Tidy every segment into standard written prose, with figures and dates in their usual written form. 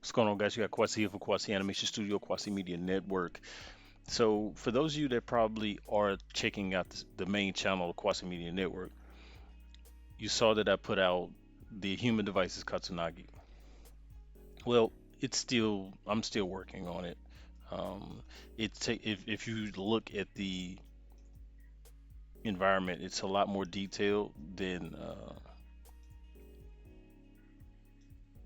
What's going on, guys? You got Kwasi here for Kwasi Animation Studio, Kwasi Media Network. So, for those of you that probably are checking out the main channel of Kwasi Media Network, you saw that I put out the Human Devices Kotsunagi. Well, I'm still working on it. Um, if you look at the environment, it's a lot more detailed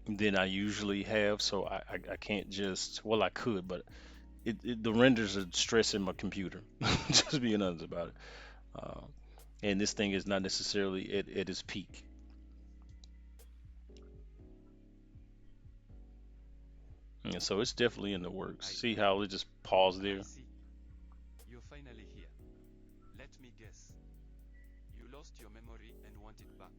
than I usually have. So I can't just, well, I could, but the renders are stressing my computer. Just being honest about it. Um, and this thing is not necessarily at its peak. And so it's definitely in the works. I See do. how it just paused I there? see. You're finally here. Let me guess. You lost your memory and want it back.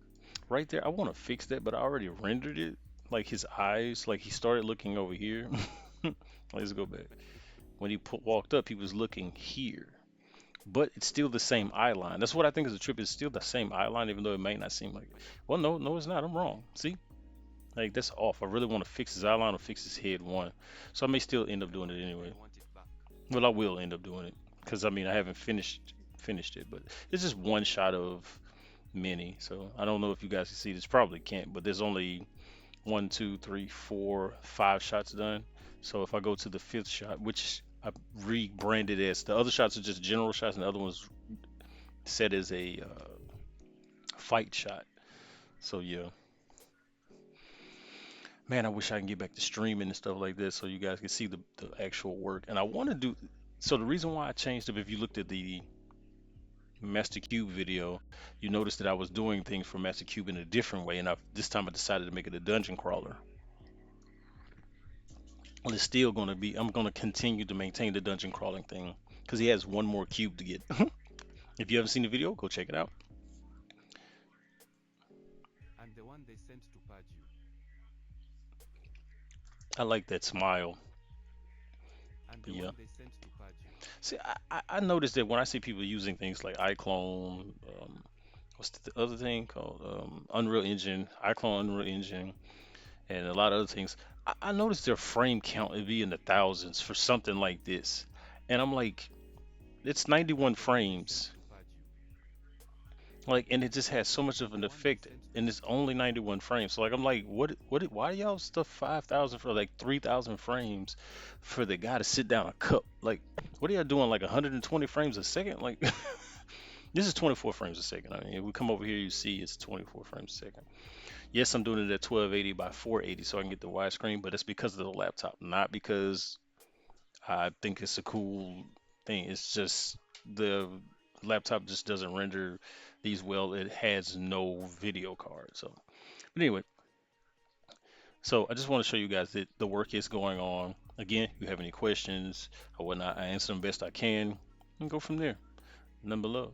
Right there, I want to fix that, but I already rendered it. Like his eyes, like he started looking over here. Let's go back. When he walked up, he was looking here. But it's still the same eye line. That's what I think is the trip. It's still the same eye line, even though it may not seem like it. Well, no, no, it's not. I'm wrong. See? Like that's off. I really want to fix his eye line or fix his head one. So I may still end up doing it anyway. And want it back. Well, I will end up doing it because I mean I haven't finished it, but it's just one shot of many. So I don't know if you guys can see this. Probably can't, but there's only one, two, three, four, five shots done. So if I go to the fifth shot, which I rebranded as the other shots are just general shots, and the other one's set as a fight shot. So yeah, man, I wish I can get back to streaming and stuff like this so you guys can see the actual work. And I want to do. So the reason why I changed it, if you looked at the Master Cube video, you noticed that I was doing things for Master Cube in a different way, and this time I decided to make it a dungeon crawler. Well, it's still going to be. I'm going to continue to maintain the dungeon crawling thing because he has one more cube to get. If you haven't seen the video, go check it out. And the one they sent to purge you. I like that smile. And But the yeah, one they sent to purge you. see, I noticed that when I see people using things like iClone, what's the other thing called Unreal Engine, iClone Unreal Engine, and a lot of other things, I noticed their frame count would be in the thousands for something like this, and I'm like, it's And 91 the one they sent frames. to purge you. Like, and it just has so much And of the an one they effect, sent to and it's purge you. only 91 frames. So like, I'm like, why y'all stuff 5,000 for like 3,000 frames for the guy to sit down a cup? Like, what are y'all doing? Like 120 frames a second? Like, this is 24 frames a second. I mean, if we come over here, you see it's 24 frames a second. Yes, I'm doing it at 1280 by 480 so I can get the widescreen, but it's because of the laptop, not because I think it's a cool thing. It's just the laptop just doesn't render these well. It has no video card. So, but anyway, so I just want to show you guys that the work is going on. Again, if you have any questions or whatnot, I answer them best I can and go from there. None but love.